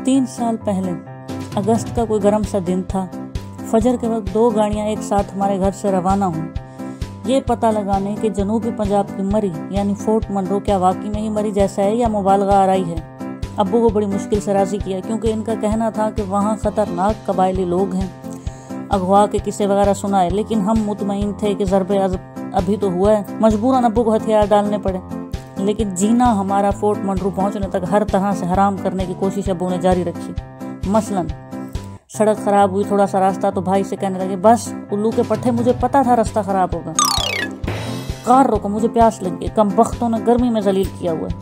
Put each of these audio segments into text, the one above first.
तीन साल पहले अगस्त का कोई गर्म सा दिन था। फजर के वक्त दो गाड़ियां एक साथ हमारे घर से रवाना हुई, ये पता लगाने कि जनूबी पंजाब की मरी यानी फोर्ट मनरो क्या वाकई में ही मरी जैसा है या मुबालगा आराई है। अब्बू को बड़ी मुश्किल से राज़ी किया, क्योंकि इनका कहना था कि वहाँ ख़तरनाक कबायली लोग हैं, अगवा के किस्से वगैरह सुनाए। लेकिन हम मुतमईन थे कि ज़रबे अभी तो हुआ है। मजबूरन अब्बू को हथियार डालने पड़े, लेकिन जीना हमारा फोर्ट मनरो पहुंचने तक हर तरह से हराम करने की कोशिश अब्बू ने जारी रखी। मसलन सड़क खराब हुई, थोड़ा सा रास्ता, तो भाई से कहने लगे, बस उल्लू के पट्टे, मुझे पता था रास्ता खराब होगा, कार रोको, मुझे प्यास लगी। कम वक्तों ने गर्मी में जलील किया हुआ है।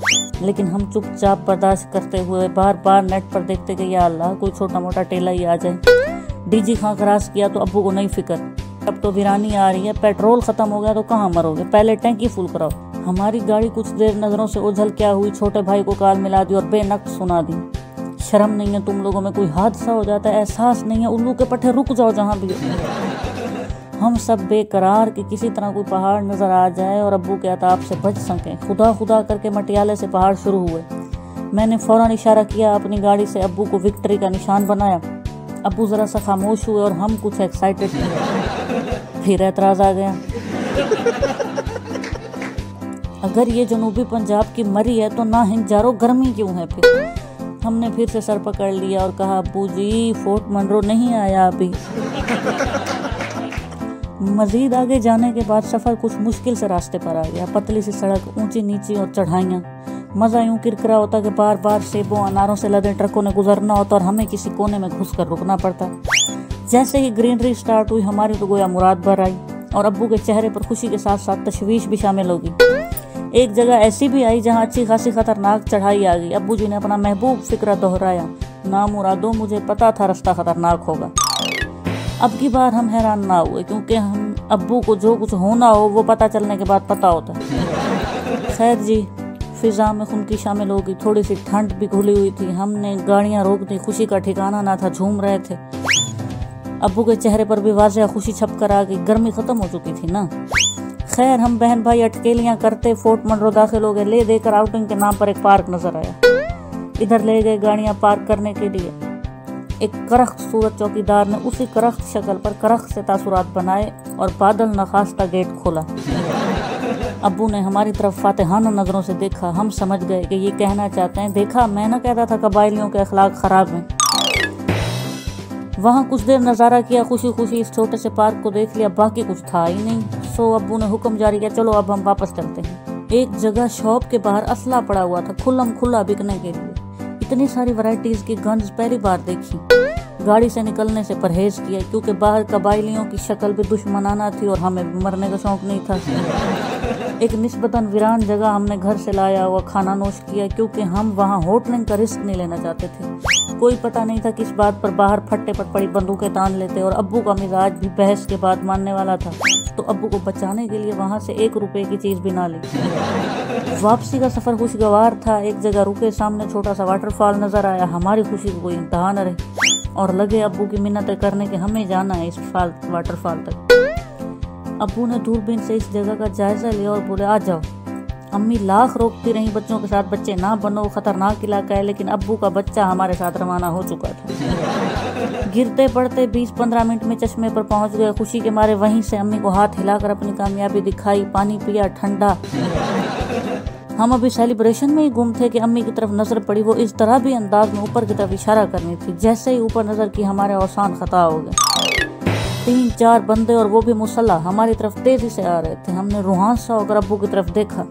लेकिन हम चुपचाप बर्दाश्त करते हुए बार बार नेट पर देखते कि या अल्लाह कोई छोटा मोटा टेला ही आ जाए। डीजी खां क्रॉस किया तो अब्बू को नहीं फिक्र, अब तो वीरानी आ रही है, पेट्रोल खत्म हो गया तो कहाँ मरोगे, पहले टैंकी फुल कराओ। हमारी गाड़ी कुछ देर नजरों से ओझल क्या हुई, छोटे भाई को काल मिला दी और बेनक सुना दी, शर्म नहीं है तुम लोगों में, कोई हादसा हो जाता है एहसास नहीं है, उल्लू के पट्टे रुक जाओ जहाँ भी हो। हम सब बेकरार कि किसी तरह कोई पहाड़ नजर आ जाए और अब्बू के अताब से बच सकें। खुदा खुदा करके मटियाले से पहाड़ शुरू हुए। मैंने फौरन इशारा किया अपनी गाड़ी से, अब्बू को विक्ट्री का निशान बनाया। अब्बू जरा सा खामोश हुए और हम कुछ एक्साइटेड थे। फिर एतराज आ गया, अगर ये जनूबी पंजाब की मरी है तो ना हिंजारो गर्मी क्यों है फिर। हमने फिर से सर पकड़ लिया और कहा, अब्बू जी फोर्ट मनरो नहीं आया अभी। मजीद आगे जाने के बाद सफ़र कुछ मुश्किल से रास्ते पर आ गया। पतली सी सड़क, ऊंची नीची और चढ़ाइयाँ। मज़ा यूँ किरकिरा होता कि बार बार सेबों अनारों से लदे ट्रकों ने गुजरना होता और हमें किसी कोने में घुस कर रुकना पड़ता। जैसे ही ग्रीनरी स्टार्ट हुई हमारी तो गोया मुराद भर आई और अब्बू के चेहरे पर खुशी के साथ साथ तशवीश भी शामिल होगी। एक जगह ऐसी भी आई जहाँ अच्छी खासी खतरनाक चढ़ाई आ गई। अब्बू जी ने अपना महबूब फिक्रा दोहराया, ना मुरादो मुझे पता था रास्ता खतरनाक होगा। अब की बार हम हैरान ना हुए, क्योंकि हम अब्बू को जो कुछ होना हो वो पता चलने के बाद पता होता है। खैर जी, फिजा में खुनकी शामिल हो गई, थोड़ी सी ठंड भी घुली हुई थी। हमने गाड़ियाँ रोक दी, खुशी का ठिकाना ना था, झूम रहे थे। अब्बू के चेहरे पर भी वाज़ेह खुशी छप कर आ गई, गर्मी खत्म हो चुकी थी ना। खैर हम बहन भाई अटकेलियाँ करते फोर्ट मनरो दाखिल हो गए। ले देकर आउटिंग के नाम पर एक पार्क नजर आया, इधर ले गए गाड़ियाँ पार्क करने के लिए। एक करख्त सूरत चौकीदार ने उसी करख्त शक्ल पर करख्त से तासुरात बनाए और बादल नखास्ता गेट खोला। अब्बू ने हमारी तरफ फातिहाना नजरों से देखा। हम समझ गए कि ये कहना चाहते हैं, देखा मैं ना कहता था कबायलियों के अखलाक खराब हैं। वहाँ कुछ देर नज़ारा किया, खुशी खुशी इस छोटे से पार्क को देख लिया, बाकी कुछ था ही नहीं। सो अब्बू ने हुक्म जारी किया, चलो अब हम वापस चलते हैं। एक जगह शॉप के बाहर असला पड़ा हुआ था, खुल्लम खुल्ला बिकने के लिए। इतनी सारी वैरायटीज की गन्स पहली बार देखी। गाड़ी से निकलने से परहेज किया, क्योंकि बाहर कबायलियों की शक्ल भी दुश्मनाना थी और हमें मरने का शौक नहीं था। एक निस्बतन वीरान जगह हमने घर से लाया हुआ खाना नोश किया, क्योंकि हम वहाँ होटलिंग का रिस्क नहीं लेना चाहते थे। कोई पता नहीं था किस बात पर बाहर फट्टे पर पड़ी बंदूकें तान लेते, और अब्बू का मिजाज भी बहस के बाद मानने वाला था, तो अब्बू को बचाने के लिए वहाँ से 1 रुपए की चीज़ भी ना ली। वापसी का सफ़र खुशगवार था। एक जगह रुके, सामने छोटा सा वाटरफॉल नज़र आया। हमारी खुशी को कोई इंतहा न रही और लगे अब्बू की मिन्नतें करने के हमें जाना है इस वाटरफॉल तक। अब्बू ने दूरबीन से इस जगह का जायजा लिया और बोले, आ जाओ। अम्मी लाख रोकती रही, बच्चों के साथ बच्चे ना बनो, खतरनाक इलाका है, लेकिन अब्बू का बच्चा हमारे साथ रवाना हो चुका था। गिरते पड़ते 20-15 मिनट में चश्मे पर पहुंच गए। खुशी के मारे वहीं से अम्मी को हाथ हिलाकर अपनी कामयाबी दिखाई, पानी पिया ठंडा। हम अभी सेलिब्रेशन में ही गुम थे कि अम्मी की तरफ नजर पड़ी। वो इस तरह भी अंदाज में ऊपर की तरफ इशारा करनी थी। जैसे ही ऊपर नजर की हमारे औसान खता हो गए। 3-4 बंदे और वो भी मुसल्ला हमारी तरफ तेजी से आ रहे थे। हमने रूहान सा होकर अब्बू की तरफ देखा।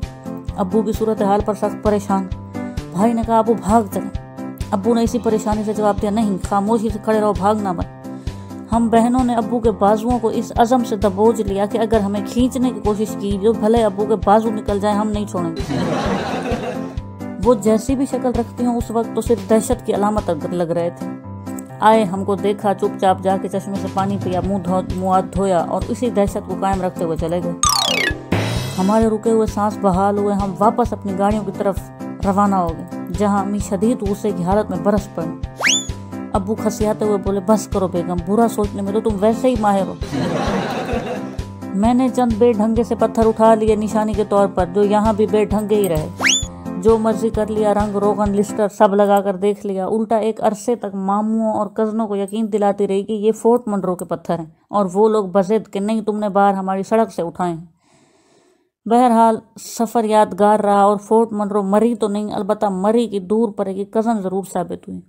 अब्बू की सूरत हाल पर सख्त परेशान। भाई ने कहा, अब्बू भाग चले। अब्बू ने इसी परेशानी से जवाब दिया, नहीं, खामोशी से खड़े रहो, भागना मत। हम बहनों ने अब्बू के बाजुओं को इस अज़म से दबोच लिया कि अगर हमें खींचने की कोशिश की, जो भले अब्बू के बाजू निकल जाए, हम नहीं छोड़ेंगे। वो जैसी भी शक्ल रखती हूँ उस वक्त तो सिर्फ दहशत की अलामत लग रहे थे। आए, हमको देखा, चुपचाप जाके चश्मे से पानी पिया, मुँह हाथ धोया और इसी दहशत को कायम रखते हुए चले गए। हमारे रुके हुए सांस बहाल हुए, हम वापस अपनी गाड़ियों की तरफ रवाना हो गए, जहाँ अम्मी शदीद गुस्से की हालत में बरस पड़ी। अब्बू खसियाते हुए बोले, बस करो बेगम, बुरा सोचने में तो तुम वैसे ही माहिर हो। मैंने चंद बेढंगे से पत्थर उठा लिए निशानी के तौर पर, जो यहाँ भी बेढंगे ही रहे। जो मर्जी कर लिया, रंग रोगन लिस्टर सब लगा कर देख लिया। उल्टा एक अरसे तक मामुओं और कजनों को यकीन दिलाती रही कि ये फोर्ट मनरो के पत्थर हैं, और वो लोग बज़िद कि नहीं, तुमने बाहर हमारी सड़क से उठाए। बहरहाल सफ़र यादगार रहा, और फोर्ट मनरो मरी तो नहीं, अलबत्ता मरी की दूर पड़ेगी कज़न ज़रूर साबित हुई।